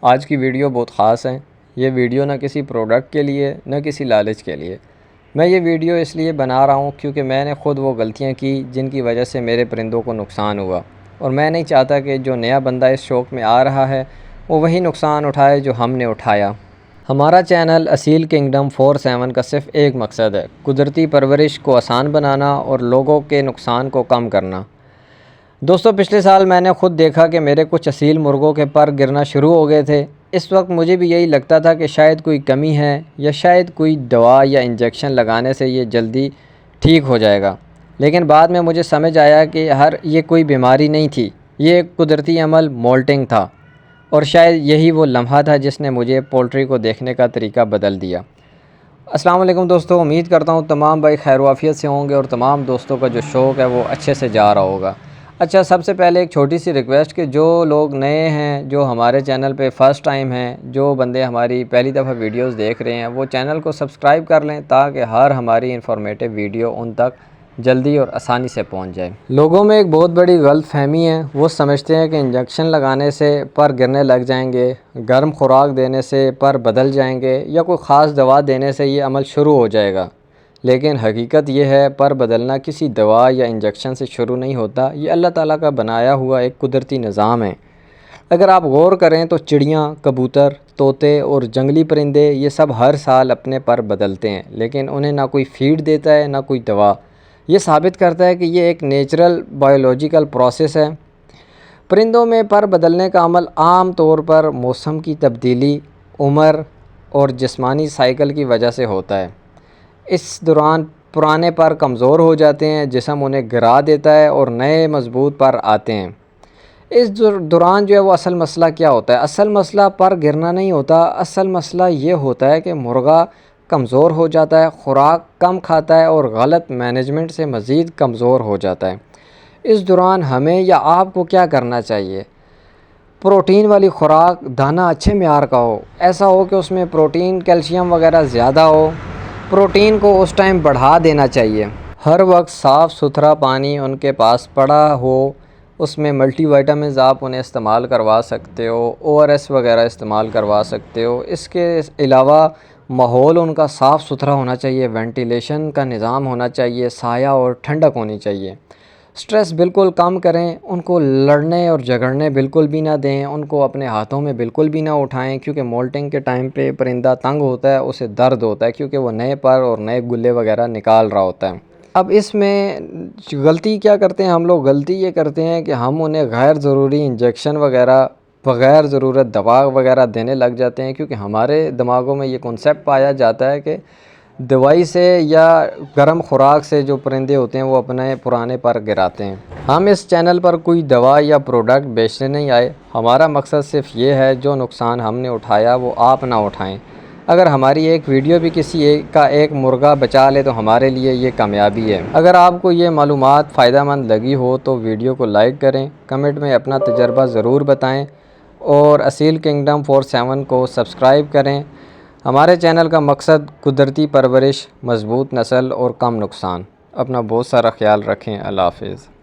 آج کی ویڈیو بہت خاص ہے۔ یہ ویڈیو نہ کسی پروڈکٹ کے لیے نہ کسی لالچ کے لیے۔ میں یہ ویڈیو اس لیے بنا رہا ہوں کیونکہ میں نے خود وہ غلطیاں کی جن کی وجہ سے میرے پرندوں کو نقصان ہوا، اور میں نہیں چاہتا کہ جو نیا بندہ اس شوق میں آ رہا ہے وہ وہی نقصان اٹھائے جو ہم نے اٹھایا۔ ہمارا چینل اصیل کنگڈم 47 کا صرف ایک مقصد ہے: قدرتی پرورش کو آسان بنانا اور لوگوں کے نقصان کو کم کرنا۔ دوستو، پچھلے سال میں نے خود دیکھا کہ میرے کچھ اصیل مرغوں کے پر گرنا شروع ہو گئے تھے۔ اس وقت مجھے بھی یہی لگتا تھا کہ شاید کوئی کمی ہے یا شاید کوئی دوا یا انجیکشن لگانے سے یہ جلدی ٹھیک ہو جائے گا، لیکن بعد میں مجھے سمجھ آیا کہ یہ کوئی بیماری نہیں تھی، یہ ایک قدرتی عمل مولٹنگ تھا، اور شاید یہی وہ لمحہ تھا جس نے مجھے پولٹری کو دیکھنے کا طریقہ بدل دیا۔ السلام علیکم دوستو، امید کرتا ہوں تمام بھائی خیر و عافیت سے ہوں گے اور تمام دوستوں کا جو شوق ہے وہ اچھے سے جا رہا ہوگا۔ اچھا، سب سے پہلے ایک چھوٹی سی ریکویسٹ کہ جو لوگ نئے ہیں، جو ہمارے چینل پہ فرسٹ ٹائم ہیں، جو بندے ہماری پہلی دفعہ ویڈیوز دیکھ رہے ہیں، وہ چینل کو سبسکرائب کر لیں تاکہ ہر ہماری انفارمیٹیو ویڈیو ان تک جلدی اور آسانی سے پہنچ جائے۔ لوگوں میں ایک بہت بڑی غلط فہمی ہے، وہ سمجھتے ہیں کہ انجیکشن لگانے سے پر گرنے لگ جائیں گے، گرم خوراک دینے سے پر بدل جائیں گے، یا کوئی خاص دوا دینے سے یہ عمل شروع ہو جائے گا، لیکن حقیقت یہ ہے پر بدلنا کسی دوا یا انجیکشن سے شروع نہیں ہوتا، یہ اللہ تعالیٰ کا بنایا ہوا ایک قدرتی نظام ہے۔ اگر آپ غور کریں تو چڑیاں، کبوتر، طوطے اور جنگلی پرندے یہ سب ہر سال اپنے پر بدلتے ہیں، لیکن انہیں نہ کوئی فیڈ دیتا ہے نہ کوئی دوا۔ یہ ثابت کرتا ہے کہ یہ ایک نیچرل بائیولوجیکل پروسیس ہے۔ پرندوں میں پر بدلنے کا عمل عام طور پر موسم کی تبدیلی، عمر اور جسمانی سائیکل کی وجہ سے ہوتا ہے۔ اس دوران پرانے پر کمزور ہو جاتے ہیں، جسم انہیں گرا دیتا ہے اور نئے مضبوط پر آتے ہیں۔ اس دوران جو ہے وہ اصل مسئلہ کیا ہوتا ہے؟ اصل مسئلہ پر گرنا نہیں ہوتا، اصل مسئلہ یہ ہوتا ہے کہ مرغا کمزور ہو جاتا ہے، خوراک کم کھاتا ہے اور غلط مینجمنٹ سے مزید کمزور ہو جاتا ہے۔ اس دوران ہمیں یا آپ کو کیا کرنا چاہیے؟ پروٹین والی خوراک، دانہ اچھے معیار کا ہو، ایسا ہو کہ اس میں پروٹین، کیلشیم وغیرہ زیادہ ہو۔ پروٹین کو اس ٹائم بڑھا دینا چاہیے۔ ہر وقت صاف ستھرا پانی ان کے پاس پڑا ہو، اس میں ملٹی وائٹامنز آپ انہیں استعمال کروا سکتے ہو، ORS وغیرہ استعمال کروا سکتے ہو۔ اس کے علاوہ ماحول ان کا صاف ستھرا ہونا چاہیے، وینٹیلیشن کا نظام ہونا چاہیے، سایہ اور ٹھنڈک ہونی چاہیے۔ سٹریس بالکل کم کریں، ان کو لڑنے اور جھگڑنے بالکل بھی نہ دیں، ان کو اپنے ہاتھوں میں بالکل بھی نہ اٹھائیں، کیونکہ مولٹنگ کے ٹائم پہ پرندہ تنگ ہوتا ہے، اسے درد ہوتا ہے کیونکہ وہ نئے پر اور نئے گلے وغیرہ نکال رہا ہوتا ہے۔ اب اس میں غلطی کیا کرتے ہیں ہم لوگ؟ غلطی یہ کرتے ہیں کہ ہم انہیں غیر ضروری انجیکشن وغیرہ، بغیر ضرورت دوا وغیرہ دینے لگ جاتے ہیں، کیونکہ ہمارے دماغوں میں یہ کنسیپٹ پایا جاتا ہے کہ دوائی سے یا گرم خوراک سے جو پرندے ہوتے ہیں وہ اپنے پرانے پر گراتے ہیں۔ ہم اس چینل پر کوئی دوا یا پروڈکٹ بیچنے نہیں آئے، ہمارا مقصد صرف یہ ہے جو نقصان ہم نے اٹھایا وہ آپ نہ اٹھائیں۔ اگر ہماری ایک ویڈیو بھی کسی ایک مرغا بچا لے تو ہمارے لیے یہ کامیابی ہے۔ اگر آپ کو یہ معلومات فائدہ مند لگی ہو تو ویڈیو کو لائک کریں، کمنٹ میں اپنا تجربہ ضرور بتائیں، اور اصیل کنگڈم 47 کو سبسکرائب کریں۔ ہمارے چینل کا مقصد قدرتی پرورش، مضبوط نسل اور کم نقصان۔ اپنا بہت سارا خیال رکھیں۔ اللہ حافظ۔